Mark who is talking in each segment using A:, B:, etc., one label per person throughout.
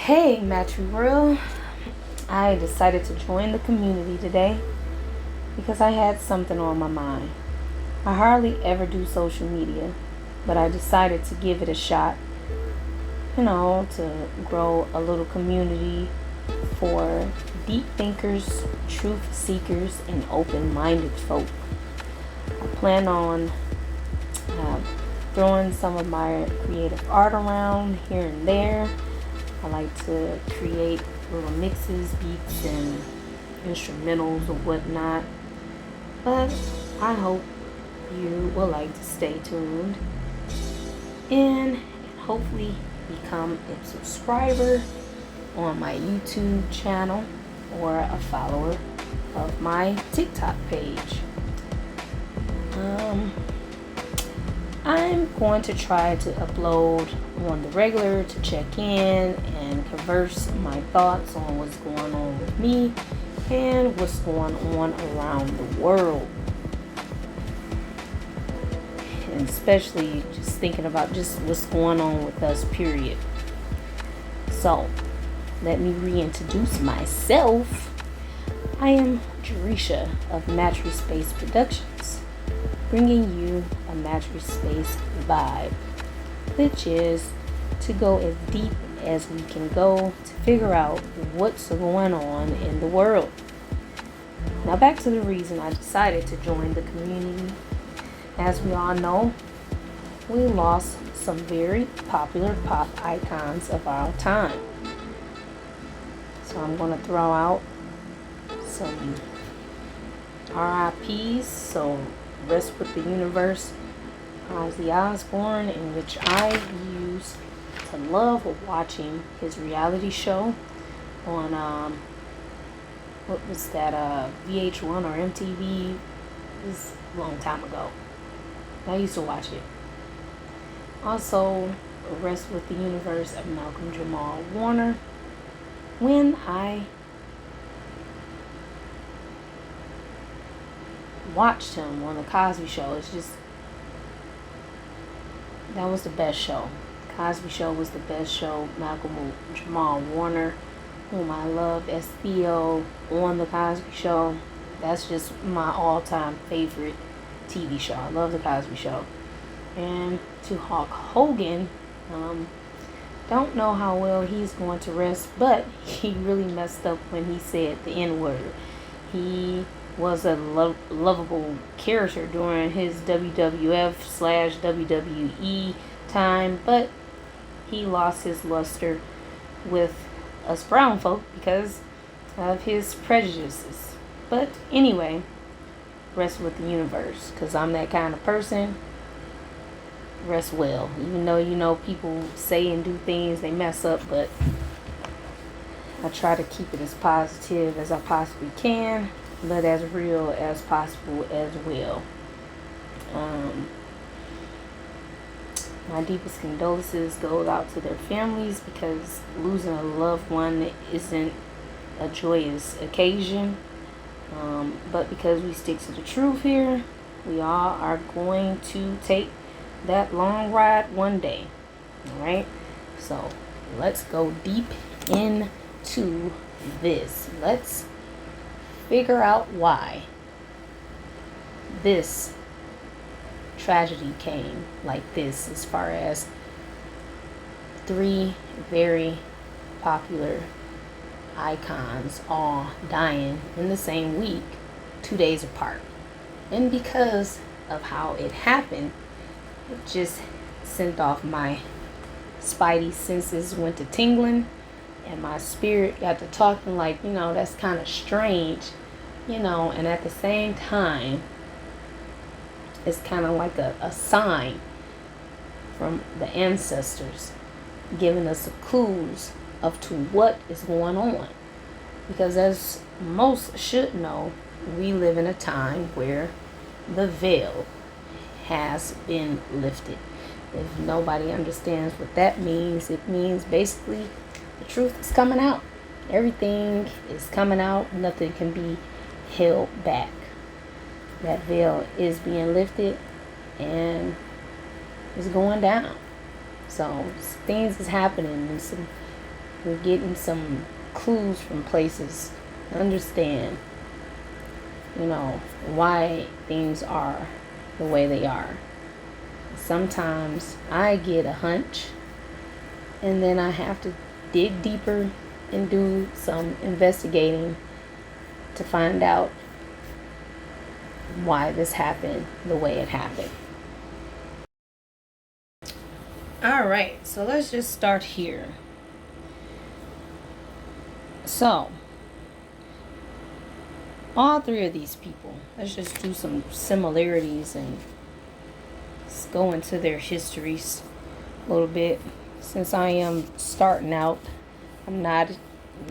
A: Hey, Matri World. I decided to join the community today because I had something on my mind. I hardly ever do social media, but I decided to give it a shot, to grow a little community for deep thinkers, truth seekers, and open minded folk. I plan on uh, throwing some of my creative art around here and there. I like to create little mixes, beats, and instrumentals or whatnot. But I hope you will like to stay tuned and hopefully become a subscriber on my YouTube channel or a follower of my TikTok page. I'm going to try to upload on the regular to check in and converse my thoughts on what's going on with me and what's going on around the world. And especially just thinking about just what's going on with us, period. So, let me reintroduce myself. I am Jerisha of MatriSpace Productions, bringing you a MatriSpace vibe, which is to go as deep as we can go to figure out what's going on in the world. Now back to the reason I decided to join the community. As we all know, we lost some very popular pop icons of our time. So I'm going to throw out some RIPs, so rest with the universe, Ozzy Osbourne, in which I used to love watching his reality show on what was that, VH1 or MTV. It was a long time ago. I used to watch it. Also, rest with the universe of Malcolm-Jamal Warner. When I watched him on the Cosby Show, that was the best show. Cosby Show was the best show. Malcolm-Jamal Warner, whom I love, SBO on the Cosby Show. That's just my all-time favorite TV show. I love the Cosby Show. And to Hulk Hogan, don't know how well he's going to rest, but he really messed up when he said the N-word. He was a lovable character during his WWF/WWE time, but he lost his luster with us brown folk because of his prejudices. But anyway, rest with the universe, because I'm that kind of person. Rest well, even though people say and do things, they mess up, but I try to keep it as positive as I possibly can, but as real as possible as well. My deepest condolences goes out to their families, because losing a loved one isn't a joyous occasion. But because we stick to the truth here, we all are going to take that long ride one day. Alright? So let's go deep into this. Let's figure out why this tragedy came like this, as far as three very popular icons all dying in the same week, 2 days apart. And because of how it happened, it just sent off my spidey senses, went to tingling, and my spirit got to talking like, that's kind of strange, and at the same time, it's kind of like a sign from the ancestors giving us the clues of to what is going on. Because as most should know, we live in a time where the veil has been lifted. If nobody understands what that means, it means basically the truth is coming out. Everything is coming out. Nothing can be held back. That veil is being lifted and is going down. So things is happening, and some we're getting some clues from places to understand, why things are the way they are. Sometimes I get a hunch and then I have to dig deeper and do some investigating to find out why this happened the way it happened. All right, so let's just start here. So, all three of these people, let's just do some similarities and let's go into their histories a little bit. Since I am starting out, I'm not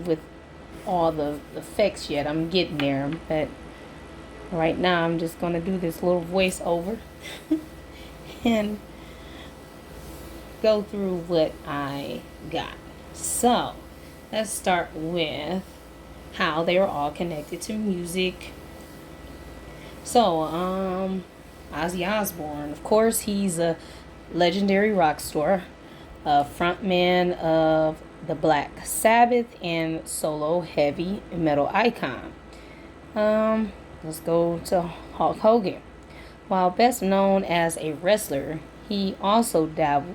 A: with all the effects yet. I'm getting there, but right now I'm just going to do this little voiceover and go through what I got. So, let's start with how they were all connected to music. So, Ozzy Osbourne, of course, he's a legendary rock star, a frontman of the Black Sabbath and solo heavy metal icon. Let's go to Hulk Hogan. While best known as a wrestler, he also dabbled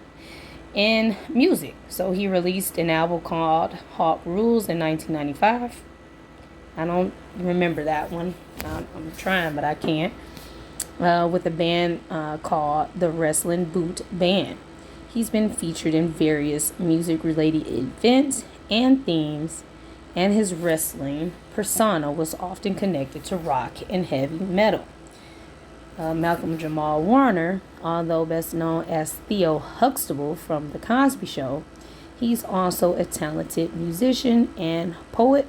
A: in music. So he released an album called Hulk Rules in 1995. I don't remember that one. I'm trying, but I can't. With a band called the Wrestling Boot Band. He's been featured in various music-related events and themes, and his wrestling persona was often connected to rock and heavy metal. Malcolm-Jamal Warner, although best known as Theo Huxtable from The Cosby Show, he's also a talented musician and poet.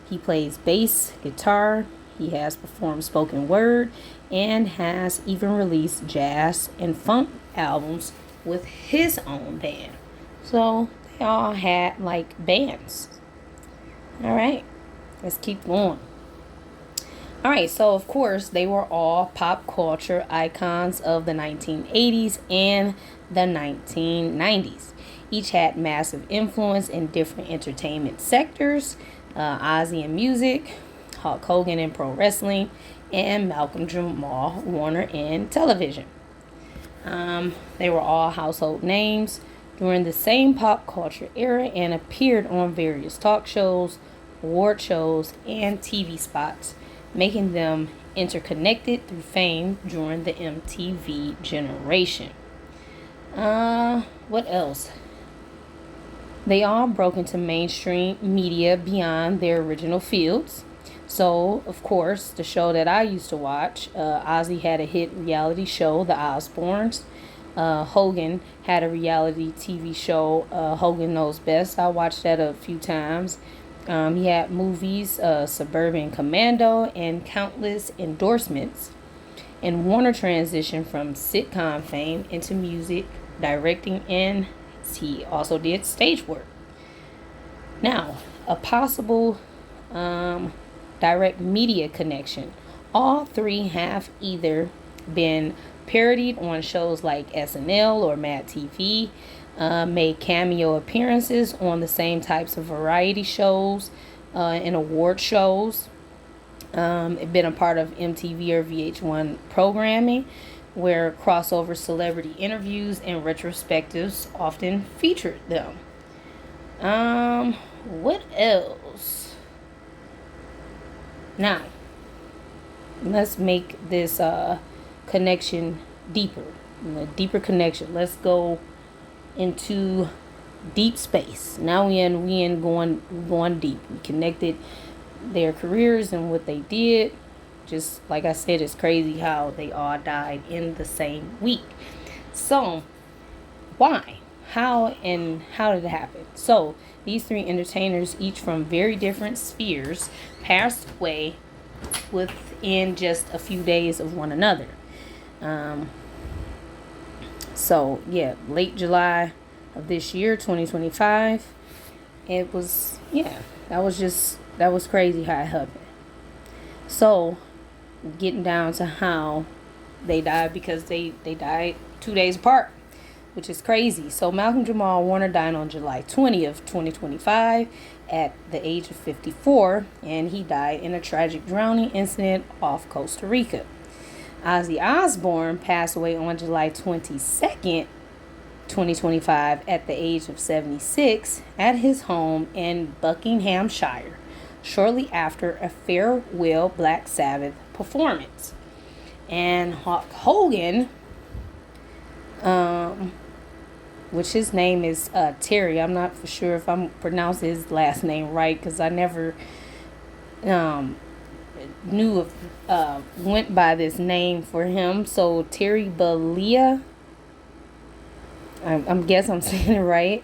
A: He plays bass, guitar, he has performed spoken word, and has even released jazz and funk albums with his own band. So they all had like bands. All right, let's keep going. All right, so of course they were all pop culture icons of the 1980s and the 1990s. Each had massive influence in different entertainment sectors. Ozzy in music, Hulk Hogan in pro wrestling, and Malcolm-Jamal Warner in television. They were all household names during the same pop culture era and appeared on various talk shows, award shows, and TV spots, making them interconnected through fame during the MTV generation. What else? They all broke into mainstream media beyond their original fields. So, of course, the show that I used to watch, Ozzy had a hit reality show, The Osbournes. Hogan had a reality TV show, Hogan Knows Best. I watched that a few times. He had movies, Suburban Commando, and countless endorsements. And Warner transitioned from sitcom fame into music, directing, and he also did stage work. Now, a possible direct media connection. All three have either been parodied on shows like SNL or Mad TV, made cameo appearances on the same types of variety shows and award shows, been a part of MTV or VH1 programming, where crossover celebrity interviews and retrospectives often featured them. What else? Now, let's make this connection deeper. A deeper connection. Let's go into deep space. Now we in going deep. We connected their careers and what they did. Just like I said, it's crazy how they all died in the same week. So, why? How did it happen? So, these three entertainers, each from very different spheres, passed away within just a few days of one another. So, yeah, late July of this year, 2025, it was, that was crazy how it happened. So, getting down to how they died, because they died 2 days apart. which is crazy. So Malcolm-Jamal Warner died on July 20th, 2025 at the age of 54, and he died in a tragic drowning incident off Costa Rica. Ozzy Osbourne passed away on July 22nd, 2025 at the age of 76 at his home in Buckinghamshire, shortly after a farewell Black Sabbath performance. And Hulk Hogan, which his name is Terry. I'm not for sure if I'm pronouncing his last name right, because I never knew if went by this name for him. So Terry Bollea, I guess I'm saying it right,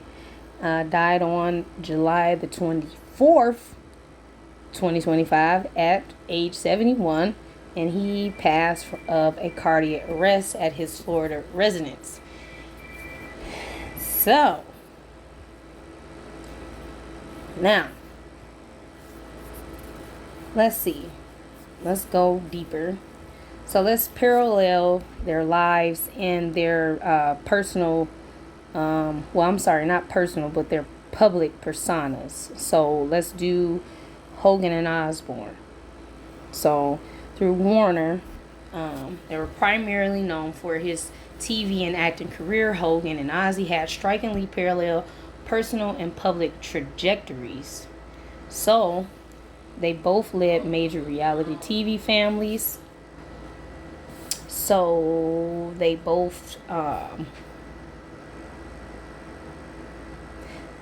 A: died on July the 24th, 2025 at age 71, and he passed of a cardiac arrest at his Florida residence. So, now, let's see. Let's go deeper. So let's parallel their lives and their personal, not personal, but their public personas. So let's do Hogan and Osbourne. So through Warner, they were primarily known for his TV and acting career. Hogan and Ozzy had strikingly parallel personal and public trajectories. So they both led major reality TV families. So they both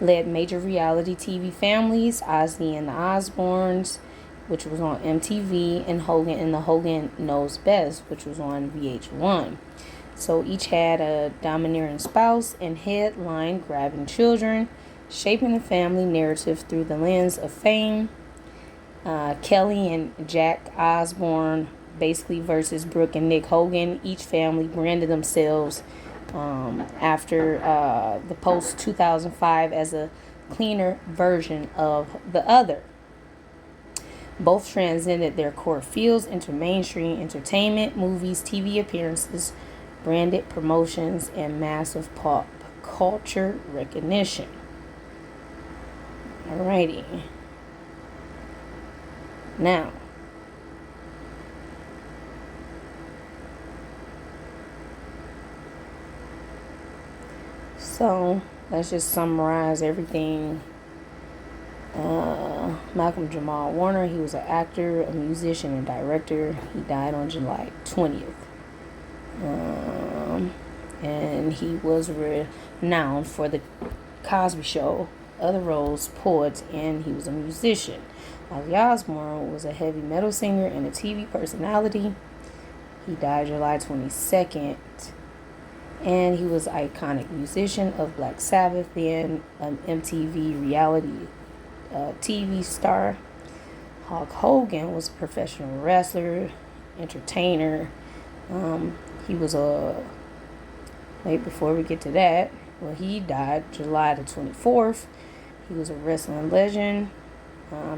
A: led major reality TV families. Ozzy and the Osbournes, which was on MTV, and Hogan and the Hogan Knows Best, which was on VH1. So each had a domineering spouse and headline-grabbing children, shaping the family narrative through the lens of fame. Kelly and Jack Osbourne, basically versus Brooke and Nick Hogan. Each family branded themselves after the post-2005 as a cleaner version of the other. Both transcended their core fields into mainstream entertainment, movies, TV appearances, branded promotions, and massive pop culture recognition. Alrighty. Now, so let's just summarize everything. Malcolm-Jamal Warner, he was an actor, a musician, and director. He died on July 20th. And he was renowned for the Cosby Show, other roles, poets, and he was a musician. Ozzy Osbourne was a heavy metal singer and a TV personality. He died July 22nd. And he was an iconic musician of Black Sabbath, then an MTV reality TV star. Hulk Hogan was a professional wrestler, entertainer. He was before we get to that, he died July the 24th. He was a wrestling legend,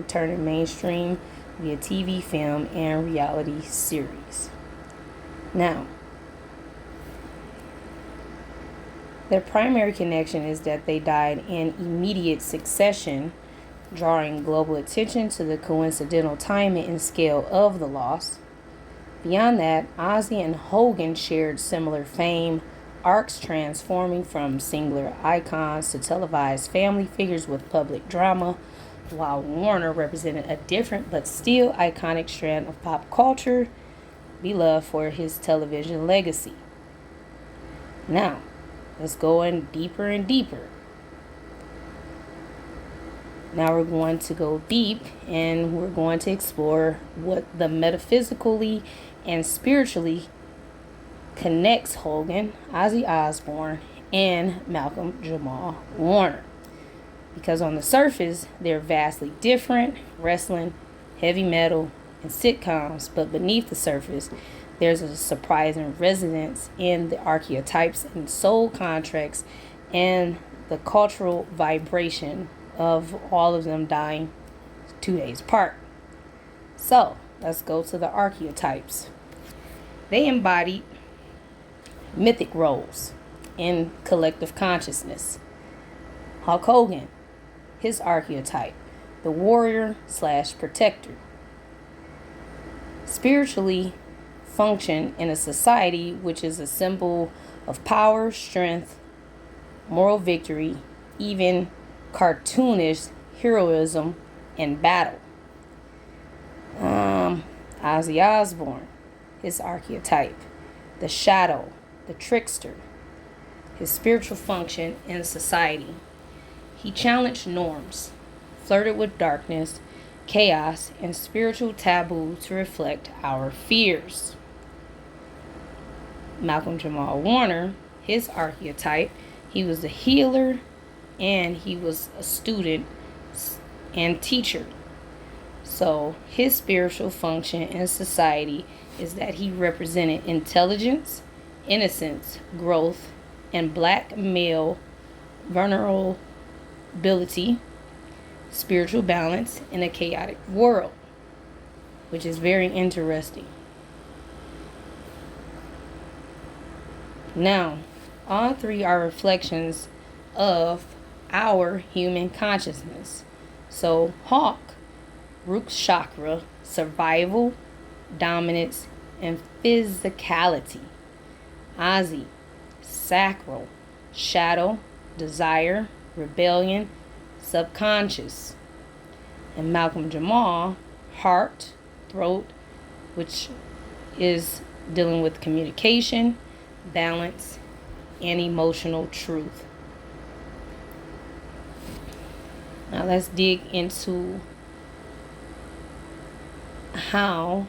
A: turning mainstream via TV, film, and reality series. Now, their primary connection is that they died in immediate succession, drawing global attention to the coincidental timing and scale of the loss. Beyond that, Ozzy and Hogan shared similar fame arcs, transforming from singular icons to televised family figures with public drama, while Warner represented a different but still iconic strand of pop culture, beloved for his television legacy. Now, let's go in deeper and deeper. Now we're going to go deep, and we're going to explore what the metaphysically and spiritually connects Hogan, Ozzy Osbourne, and Malcolm-Jamal Warner. Because on the surface, they're vastly different, wrestling, heavy metal, and sitcoms, but beneath the surface, there's a surprising resonance in the archetypes and soul contracts and the cultural vibration of all of them dying 2 days apart. So, let's go to the archetypes. They embodied mythic roles, in collective consciousness. Hulk Hogan, his archetype, the warrior/protector. Spiritually function in a society which is a symbol of power, strength, moral victory, even cartoonish heroism in battle. Ozzy Osbourne, his archetype, the shadow, the trickster. His spiritual function in society. He challenged norms, flirted with darkness, chaos, and spiritual taboo to reflect our fears. Malcolm-Jamal Warner, his archetype, he was a healer and he was a student and teacher. So his spiritual function in society is that he represented intelligence, innocence, growth, and black male vulnerability, spiritual balance in a chaotic world, which is very interesting. Now, all three are reflections of our human consciousness. So, Hawk, root chakra, survival, dominance, and physicality. Ozzy, sacral, shadow, desire, rebellion, subconscious. And Malcolm-Jamal, heart, throat, which is dealing with communication, balance, and emotional truth. Now let's dig into how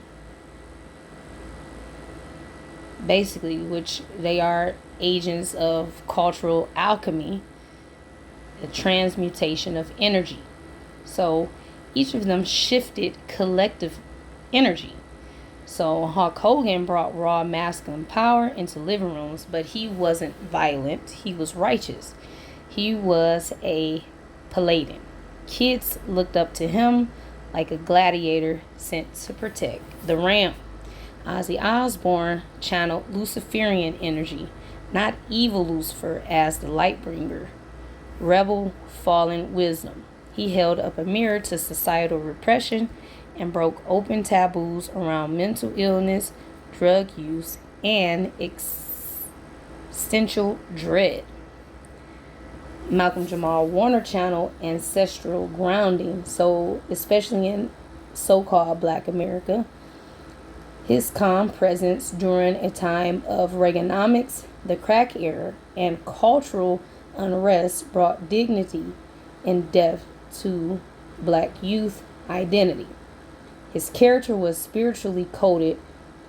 A: basically, which they are agents of cultural alchemy, the transmutation of energy. So each of them shifted collective energy. So Hulk Hogan brought raw masculine power into living rooms, but he wasn't violent. He was righteous. He was a paladin. Kids looked up to him like a gladiator sent to protect the realm. Ozzy Osbourne channeled Luciferian energy, not evil Lucifer as the light bringer. Rebel, fallen wisdom. He held up a mirror to societal repression and broke open taboos around mental illness, drug use, and existential dread. Malcolm-Jamal Warner channeled ancestral grounding, so especially in so-called Black America. His calm presence during a time of Reaganomics, the crack era, and cultural unrest brought dignity and depth to Black youth identity. His character was spiritually coded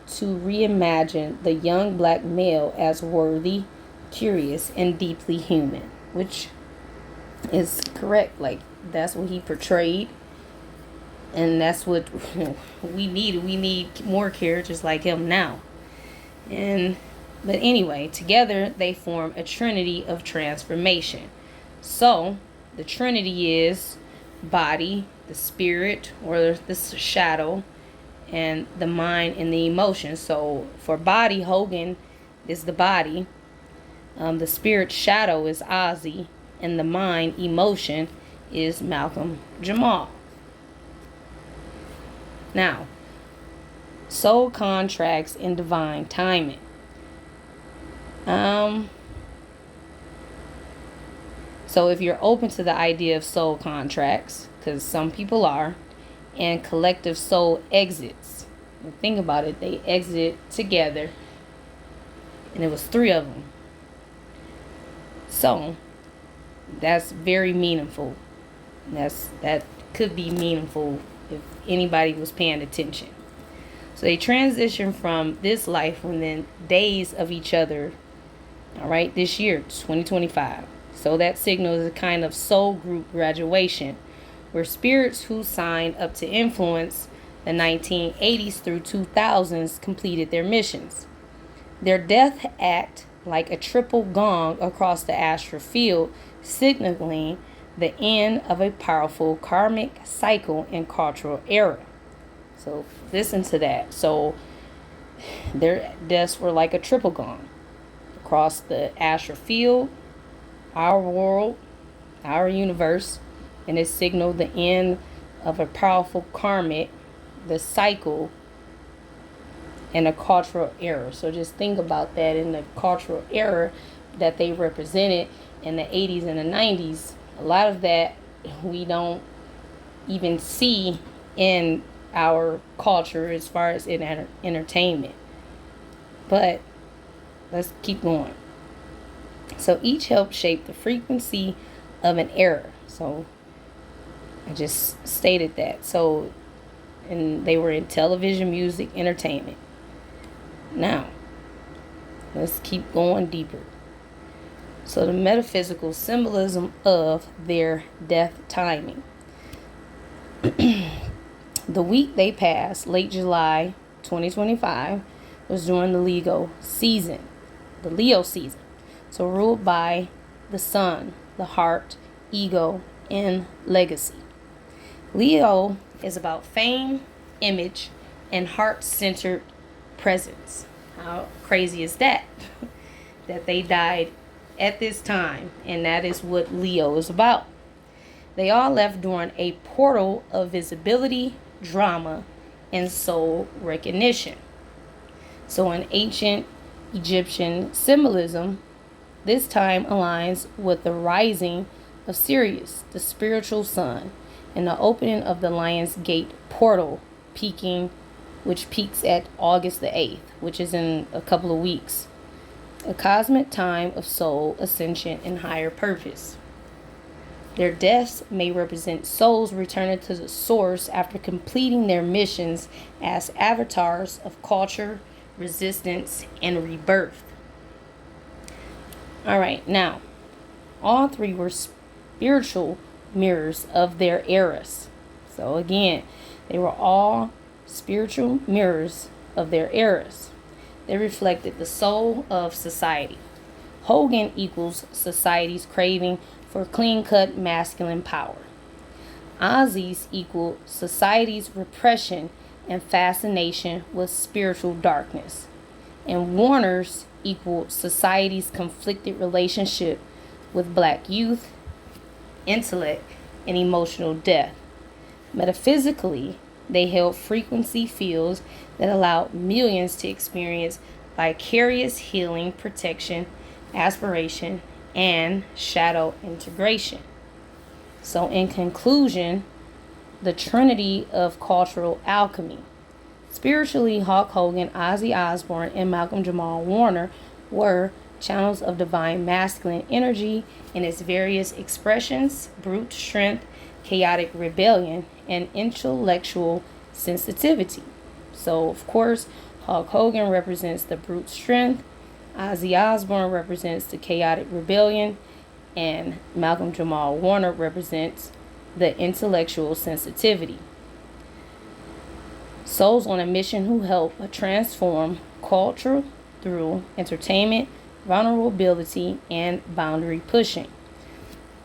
A: to reimagine the young Black male as worthy, curious, and deeply human, which is correct. Like, that's what he portrayed, and that's what we need. We need more characters like him now. But anyway, together they form a trinity of transformation. So the trinity is body, the spirit or the shadow, and the mind and the emotion. So for body, Hogan is the body. The spirit shadow is Ozzy, and the mind emotion is Malcolm-Jamal. Now, soul contracts and divine timing. So if you're open to the idea of soul contracts, because some people are, and collective soul exits. Think about it, they exited together, and it was 3 of them. So that's very meaningful. That could be meaningful if anybody was paying attention. So they transition from this life within days of each other. All right, this year, 2025. So that signals a kind of soul group graduation, where spirits who signed up to influence the 1980s through 2000s completed their missions. Their death act like a triple gong across the astral field, signaling the end of a powerful karmic cycle and cultural era. So listen to that. So their deaths were like a triple gong. across the astral field, our world, our universe, and it signaled the end of a powerful karmic, the cycle, and a cultural era. So just think about that. In the cultural era that they represented in the 80s and the 90s, a lot of that we don't even see in our culture as far as in entertainment. But let's keep going. So each helped shape the frequency of an era. So I just stated that. So, and they were in television, music, entertainment. Now, let's keep going deeper. So the metaphysical symbolism of their death timing. The week they passed, late July 2025, was during the Leo season. So ruled by the sun, the heart, ego, and legacy. Leo is about fame, image, and heart-centered presence. How crazy is that? That they died at this time, and that is what Leo is about. They all left during a portal of visibility, drama, and soul recognition. So in ancient Egyptian symbolism, this time aligns with the rising of Sirius, the spiritual sun, and the opening of the Lion's Gate portal, which peaks at August the 8th, which is in a couple of weeks. A cosmic time of soul ascension and higher purpose. Their deaths may represent souls returning to the source after completing their missions as avatars of culture, resistance, and rebirth. All right, now, all three were spiritual mirrors of their eras. So again, they were all spiritual mirrors of their eras. They reflected the soul of society. Hogan equals society's craving for clean-cut masculine power. Ozzy's equal society's repression and fascination with spiritual darkness. And Warner's equal society's conflicted relationship with black youth, intellect, and emotional death. Metaphysically, they held frequency fields that allowed millions to experience vicarious healing, protection, aspiration, and shadow integration. So in conclusion, the trinity of cultural alchemy. Spiritually, Hulk Hogan, Ozzy Osbourne, and Malcolm-Jamal Warner were channels of divine masculine energy in its various expressions: brute strength, chaotic rebellion, and intellectual sensitivity. So, of course, Hulk Hogan represents the brute strength, Ozzy Osbourne represents the chaotic rebellion, and Malcolm-Jamal Warner represents the intellectual sensitivity. Souls on a mission who help transform culture through entertainment, vulnerability, and boundary pushing.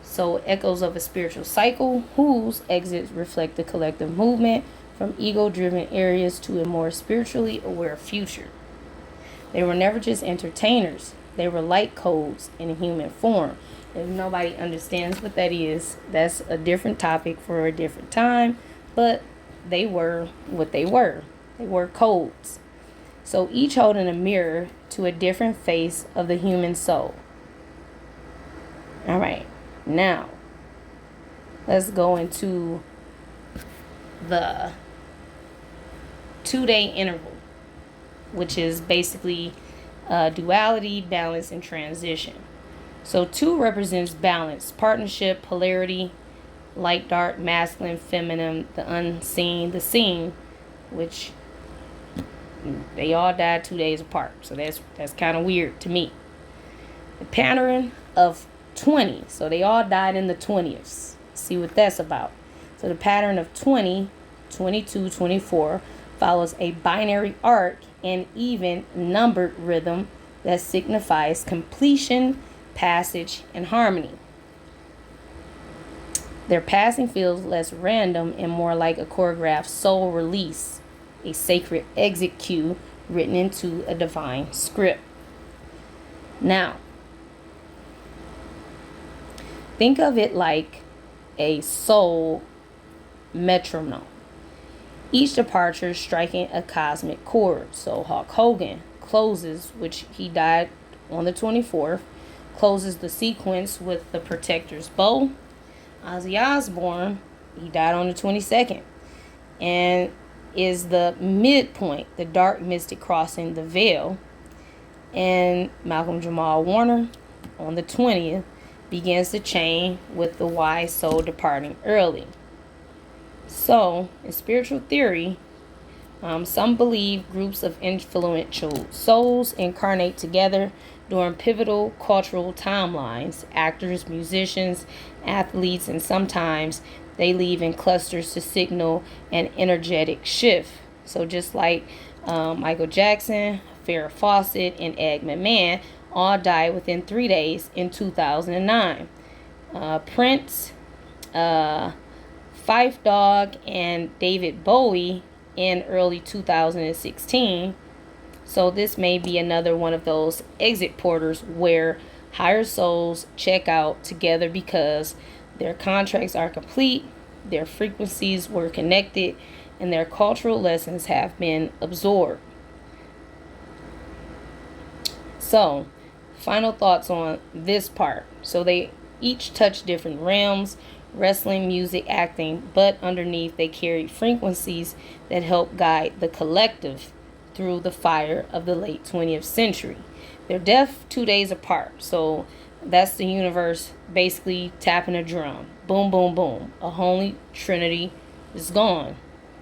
A: So echoes of a spiritual cycle whose exits reflect the collective movement from ego-driven areas to a more spiritually aware future. They were never just entertainers. They were light codes in human form. If nobody understands what that is, that's a different topic for a different time, but they were what they were. They were codes. So each holding a mirror to a different face of the human soul. All right, now let's go into the 2-day interval, which is basically duality, balance, and transition. So 2 represents balance, partnership, polarity, light, dark, masculine, feminine, the unseen, the seen, which they all died 2 days apart. So that's kind of weird to me. The pattern of 20. So they all died in the 20s. See what that's about. So the pattern of 20, 22, 24 follows a binary arc and even numbered rhythm that signifies completion, passage, and harmony. Their passing feels less random and more like a choreographed soul release, a sacred exit cue written into a divine script. Now, think of it like a soul metronome. Each departure striking a cosmic chord. So Hulk Hogan closes, which he died on the 24th, closes the sequence with the Protector's Bow. Ozzy Osbourne, he died on the 22nd, and is the midpoint, the dark mystic crossing the veil. And Malcolm-Jamal Warner on the 20th begins the chain with the wise soul departing early. So, in spiritual theory, some believe groups of influential souls incarnate together during pivotal cultural timelines. Actors, musicians, athletes, and sometimes they leave in clusters to signal an energetic shift. So just like Michael Jackson, Farrah Fawcett, and Ed McMahon all died within 3 days in 2009. Prince, Phife Dawg, and David Bowie in early 2016. So this may be another one of those exit porters where higher souls check out together because their contracts are complete, their frequencies were connected, and their cultural lessons have been absorbed. So, final thoughts on this part. So they each touch different realms: wrestling, music, acting, but underneath they carry frequencies that help guide the collective through the fire of the late 20th century. They're deaf 2 days apart, so that's the universe basically tapping a drum. Boom, boom, boom. A holy trinity is gone.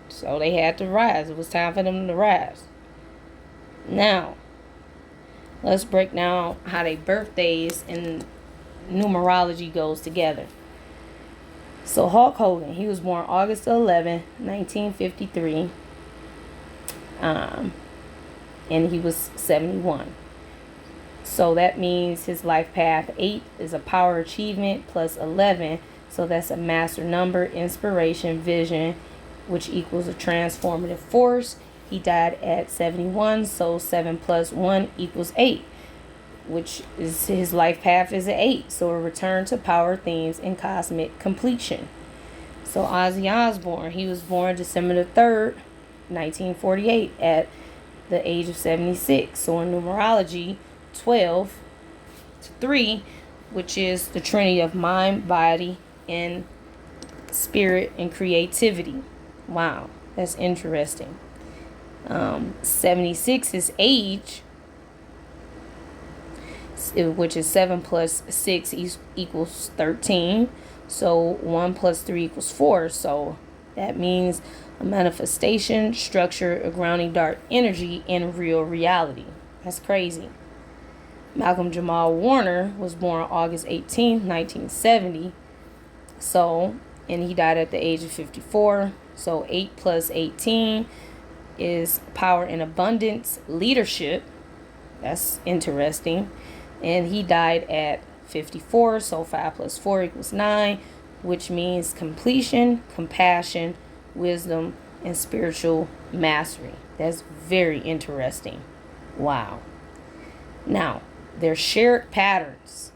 A: So they had to rise. It was time for them to rise. Now, let's break down how their birthdays and numerology goes together. So Hulk Hogan, he was born August 11, 1953. And he was 71. So that means his life path 8 is a power achievement plus 11. So that's a master number, inspiration, vision, which equals a transformative force. He died at 71. So 7 plus 1 equals 8, which is his life path is an 8. So a return to power themes and cosmic completion. So Ozzy Osbourne, he was born December the 3rd, 1948 at the age of 76. So in numerology, 12 to 3, which is the trinity of mind, body, and spirit and creativity. Wow, that's interesting. 76 is age, which is 7 plus 6 equals 13. So 1 plus 3 equals 4. So that means a manifestation, structure, a grounding dark energy in real reality. That's crazy. Malcolm-Jamal Warner was born August 18, 1970. So, and he died at the age of 54. So 8 plus 18 is power and abundance, leadership. That's interesting. And he died at 54. So 5 plus 4 equals 9, which means completion, compassion, wisdom, and spiritual mastery. That's very interesting. Wow. Now, their shared patterns.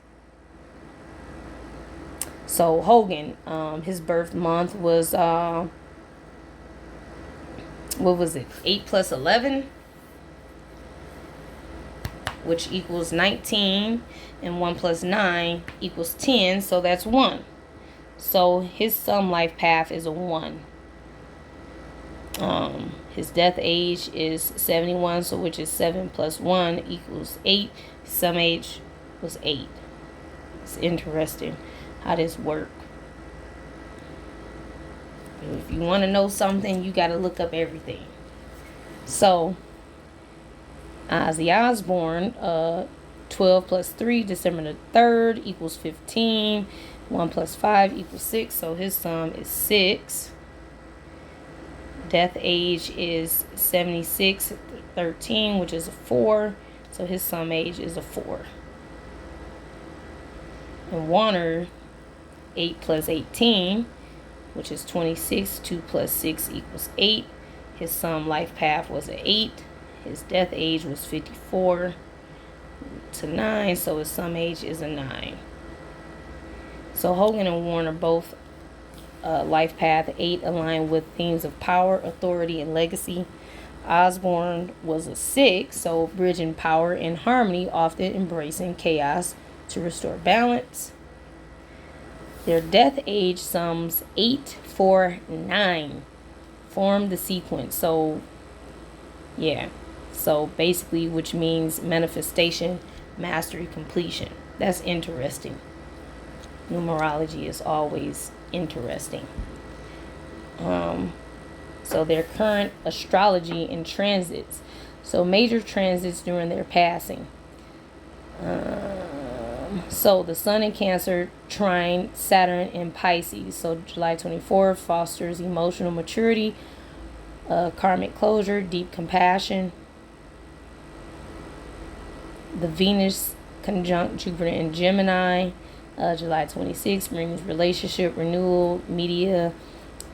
A: So Hogan, his birth month was what was it? 8 plus 11, which equals 19, and 1 plus 9 equals 10. So that's 1. So his sun life path is a 1. His death age is 71, so which is 7 plus 1 equals 8. Some age was 8. It's interesting how this works. If you want to know something, you got to look up everything. So, Ozzy Osbourne, 12 plus 3, December the 3rd equals 15. 1 plus 5 equals 6, so his sum is 6. Death age is 76, 13, which is a 4. So his sum age is a 4. And Warner, 8 plus 18, which is 26. 2 plus 6 equals 8. His sum life path was an 8. His death age was 54. to 9, so his sum age is a 9. So Hogan and Warner both life path 8 aligned with themes of power, authority, and legacy. Osbourne was a 6, so bridging power and harmony, often embracing chaos to restore balance. Their death age sums 8, 4, 9 form the sequence. So yeah, so basically, which means manifestation, mastery, completion. That's interesting. Numerology is always interesting. So their current astrology and transits. So major transits during their passing. So the Sun in Cancer trine Saturn in Pisces. So July 24th fosters emotional maturity, karmic closure, deep compassion. The Venus conjunct Jupiter in Gemini, July 26th brings relationship renewal, media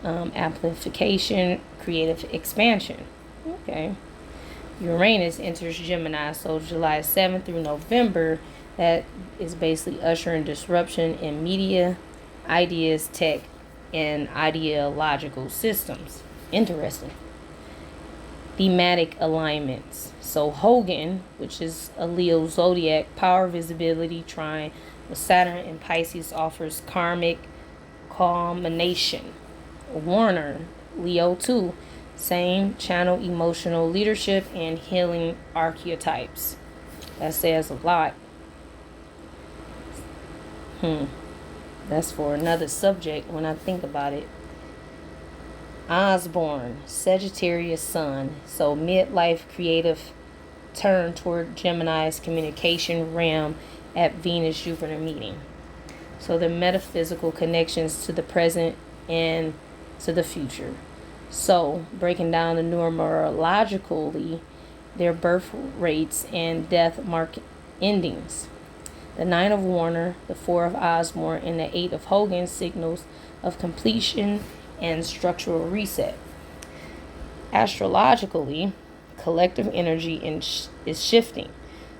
A: amplification, creative expansion. Okay. Uranus enters Gemini, so July 7th through November, that is basically ushering disruption in media, ideas, tech, and ideological systems. Interesting. Thematic alignments. So Hogan, which is a Leo zodiac, power, visibility, trine with Saturn in Pisces, offers karmic culmination. Warner, Leo 2, same, channel emotional leadership and healing archetypes. That says a lot. That's for another subject when I think about it. Osbourne, Sagittarius Sun, so midlife creative turn toward Gemini's communication realm at Venus-Jupiter meeting. So the metaphysical connections to the present and to the future. So breaking down the numerologically, their birth rates and death mark endings. The 9 of Warner, the 4 of Osbourne, and the 8 of Hogan signals of completion and structural reset. Astrologically, collective energy is shifting.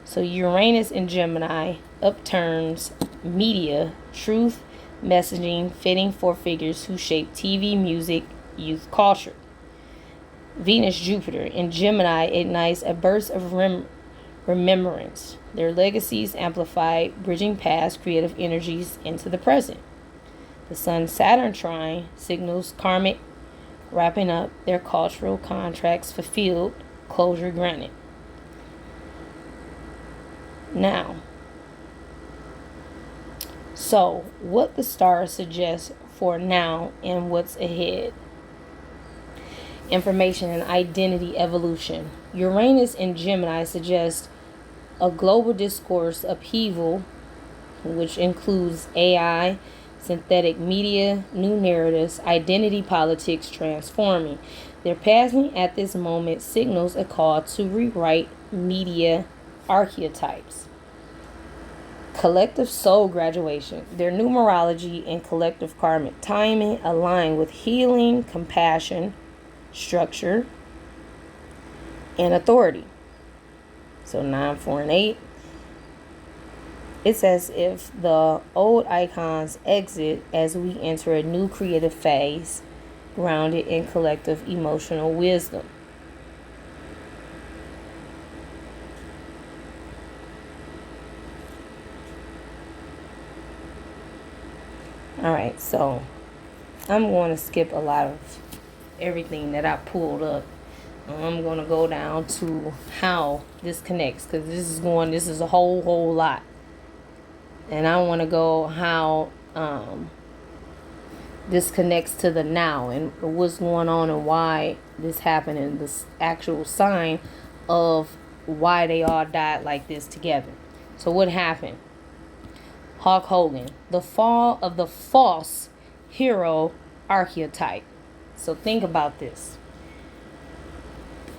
A: So Uranus in Gemini upturns media, truth, messaging, fitting for figures who shape TV, music, youth culture. Venus Jupiter in Gemini ignites a burst of remembrance. Their legacies amplify, bridging past creative energies into the present. The Sun Saturn trine signals karmic, wrapping up their cultural contracts fulfilled, closure granted. Now, so what the stars suggest for now and what's ahead. Information and identity evolution. Uranus in Gemini suggests a global discourse upheaval, which includes AI, synthetic media, new narratives, identity politics transforming. Their passing at this moment signals a call to rewrite media archetypes. Collective soul graduation. Their numerology and collective karmic timing align with healing, compassion, structure, and authority. So 9, 4, and 8. It's as if the old icons exit as we enter a new creative phase, grounded in collective emotional wisdom. Alright, so I'm going to skip a lot of everything that I pulled up. I'm going to go down to how this connects, because this is a whole lot. And I want to go how this connects to the now and what's going on and why this happened and the actual sign of why they all died like this together. So what happened? Hulk Hogan, the fall of the false hero archetype. So think about this.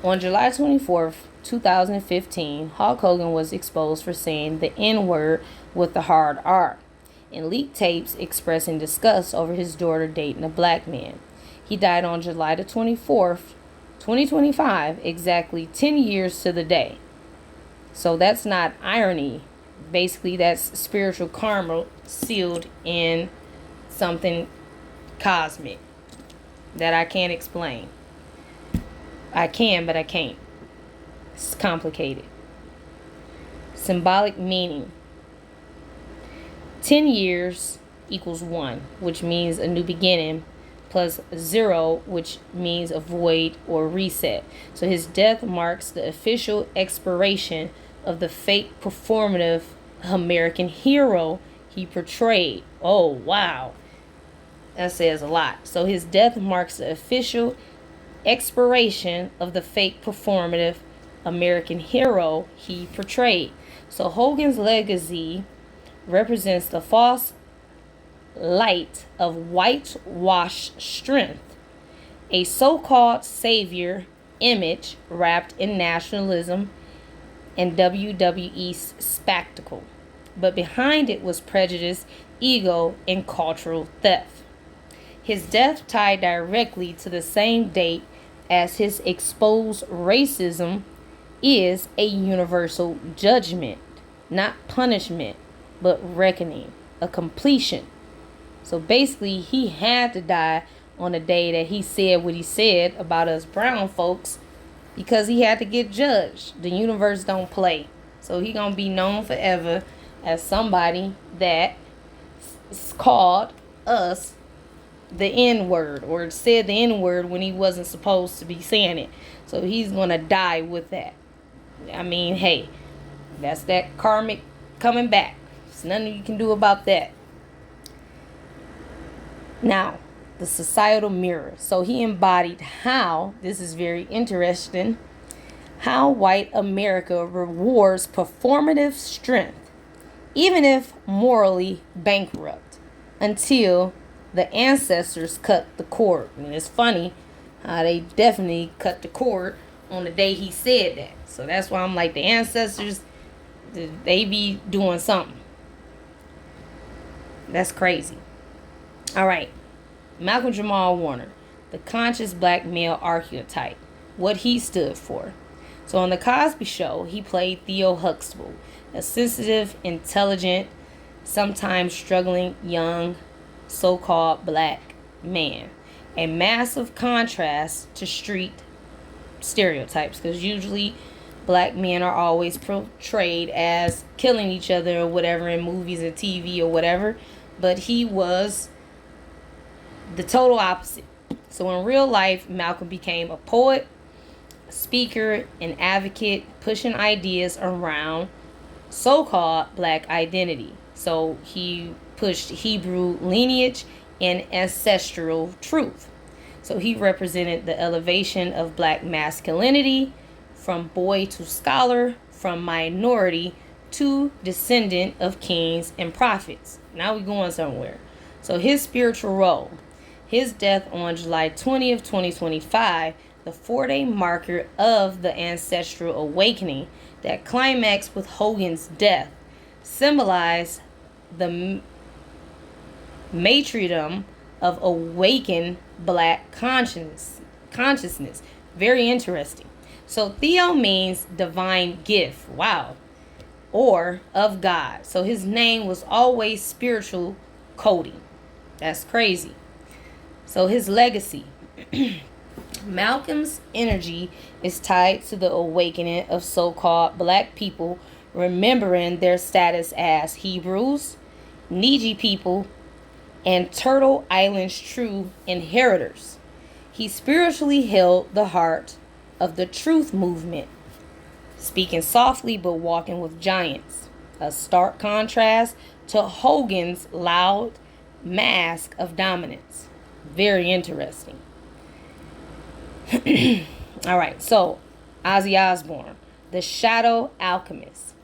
A: On July 24th, 2015, Hulk Hogan was exposed for saying the N-word with the hard R in leaked tapes expressing disgust over his daughter dating a black man. He died on July the 24th, 2025, exactly 10 years to the day. So that's not irony. Basically, that's spiritual karma sealed in something cosmic that I can't explain. I can, but I can't. It's complicated. Symbolic meaning. 10 years equals 1, which means a new beginning, plus 0, which means a void or reset. So his death marks the official expiration of the fake performative American hero he portrayed. Oh, wow. That says a lot. So his death marks the official expiration of the fake performative American hero he portrayed. So Hogan's legacy represents the false light of whitewashed strength, a so-called savior image wrapped in nationalism and WWE spectacle. But behind it was prejudice, ego, and cultural theft. His death tied directly to the same date as his exposed racism is a universal judgment, not punishment, but reckoning, a completion. So basically, he had to die on the day that he said what he said about us brown folks, because he had to get judged. The universe don't play. So he gonna be known forever as somebody that called us the N-word, or said the N-word when he wasn't supposed to be saying it. So he's gonna die with that. I mean, hey, that's that karmic coming back. There's nothing you can do about that. Now, the societal mirror. So he embodied how, this is very interesting, how white America rewards performative strength, even if morally bankrupt, until the ancestors cut the cord. And it's funny how they definitely cut the cord on the day he said that. So that's why I'm like, the ancestors, they be doing something. That's crazy. All right. Malcolm-Jamal Warner, the conscious black male archetype, what he stood for. So on The Cosby Show, he played Theo Huxtable, a sensitive, intelligent, sometimes struggling young, so-called black man. A massive contrast to street stereotypes, because usually black men are always portrayed as killing each other or whatever in movies and TV or whatever. But he was the total opposite. So in real life, Malcolm became a poet, a speaker, an advocate, pushing ideas around so-called black identity. So he pushed Hebrew lineage and ancestral truth. So he represented the elevation of black masculinity, from boy to scholar, from minority to descendant of kings and prophets. Now we're going somewhere. So his spiritual role. His death on July 20th, 2025, the 4-day marker of the ancestral awakening that climaxed with Hogan's death, symbolized the martyrdom of awakened black consciousness. Very interesting. So Theo means divine gift. Wow. Or of God. So his name was always spiritual coding. That's crazy. So his legacy. Malcolm's energy is tied to the awakening of so-called black people, remembering their status as Hebrews, Neji people, and Turtle Island's true inheritors. He spiritually held the heart of the truth movement, speaking softly but walking with giants, a stark contrast to Hogan's loud mask of dominance. Very interesting. All right, so Ozzy Osbourne, the shadow alchemist.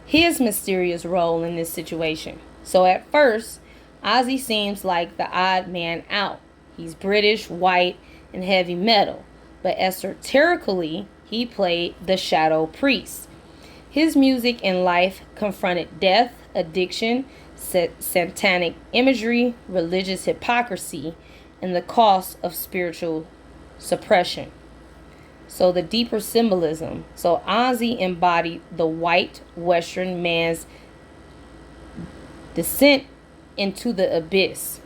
A: His mysterious role in this situation. So at first, Ozzy seems like the odd man out. He's British, white, and heavy metal. But esoterically, he played the shadow priest. His music and life confronted death, addiction, satanic imagery, religious hypocrisy, and the cost of spiritual suppression. So the deeper symbolism. So Ozzy embodied the white Western man's descent into the abyss.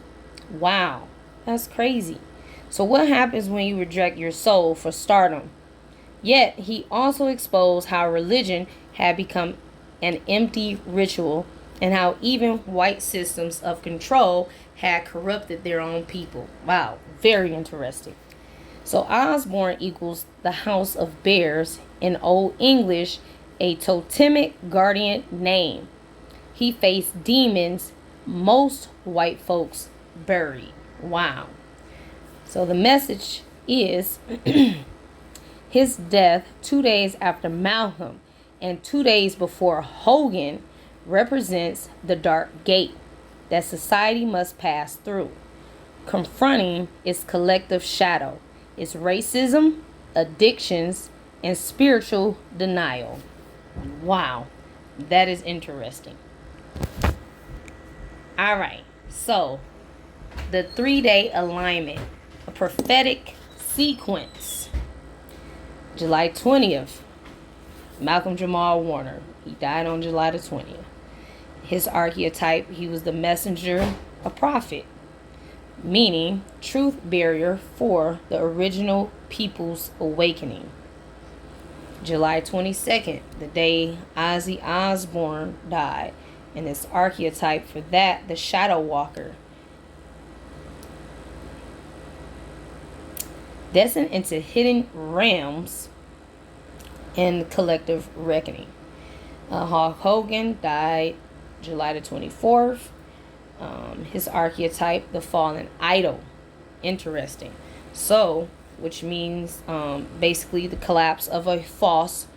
A: Wow, that's crazy. So what happens when you reject your soul for stardom? Yet he also exposed how religion had become an empty ritual and how even white systems of control had corrupted their own people. Wow, very interesting. So Osborne equals the house of bears, in Old English, a totemic guardian name. He faced demons most white folks buried. Wow. So the message is his death 2 days after Malcolm and 2 days before Hogan represents the dark gate that society must pass through, confronting its collective shadow, its racism, addictions, and spiritual denial. Wow, that is interesting. All right, so the 3-day alignment, a prophetic sequence. July 20th, Malcolm-Jamal Warner. He died on July the 20th. His archetype, he was the messenger, a prophet, meaning truth bearer for the original people's awakening. July 22nd, the day Ozzy Osbourne died, and his archetype for that, the shadow walker. Descent into hidden realms and collective reckoning. Hulk Hogan died July the 24th. His archetype, the fallen idol. Interesting. So, which means basically the collapse of a false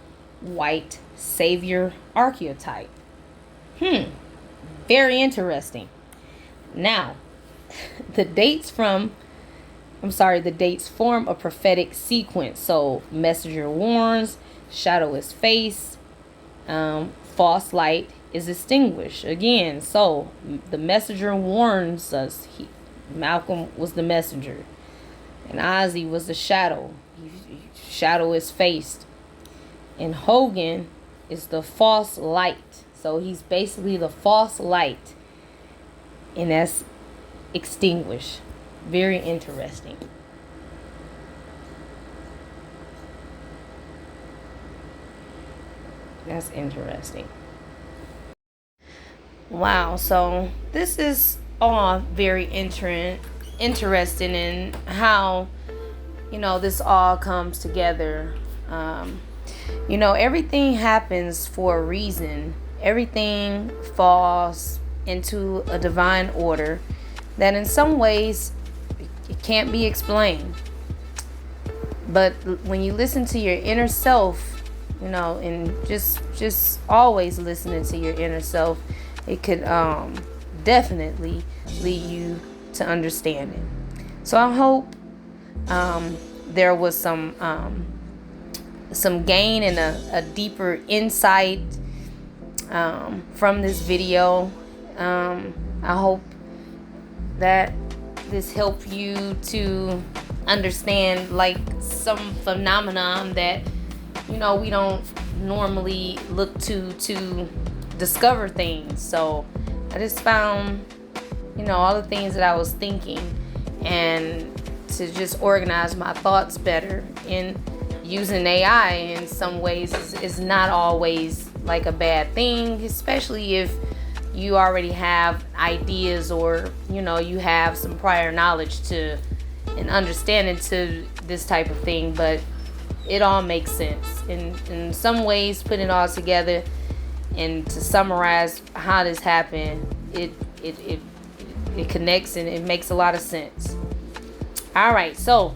A: white savior archetype. Very interesting. Now, the dates form a prophetic sequence. So, messenger warns, shadow is face, false light is extinguished. Again, so the messenger warns us. Malcolm was the messenger, and Ozzy was the shadow. Shadow is faced, and Hogan is the false light. So he's basically the false light, and that's extinguished. Very interesting. That's interesting. Wow, so this is all very interesting in how, this all comes together. Everything happens for a reason. Everything falls into a divine order that in some ways it can't be explained. But when you listen to your inner self, and just always listening to your inner self, it could definitely lead you to understanding. So I hope there was some gain and a deeper insight from this video. I hope that this helped you to understand like some phenomenon that we don't normally look to discover things. So I just found all the things that I was thinking, and to just organize my thoughts better. In using AI in some ways is not always like a bad thing, especially if you already have ideas or you have some prior knowledge to and understanding to this type of thing. But it all makes sense in some ways. Putting it all together and to summarize how this happened, it connects and it makes a lot of sense. All right, so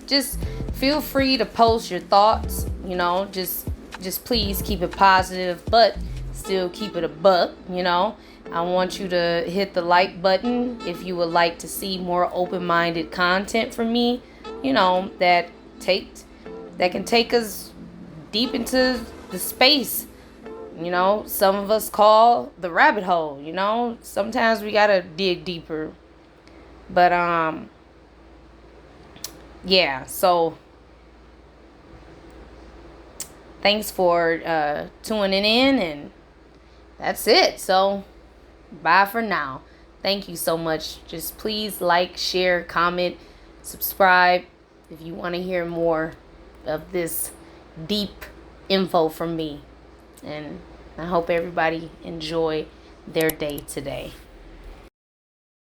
A: just feel free to post your thoughts. Just please keep it positive, but still keep it a buck. I want you to hit the like button if you would like to see more open-minded content from me. That can take us deep into the space. Some of us call the rabbit hole. Sometimes we gotta dig deeper. But yeah. So thanks for tuning in, and that's it. So bye for now. Thank you so much. Just please like, share, comment, subscribe if you want to hear more of this deep info from me. And I hope everybody enjoy their day today.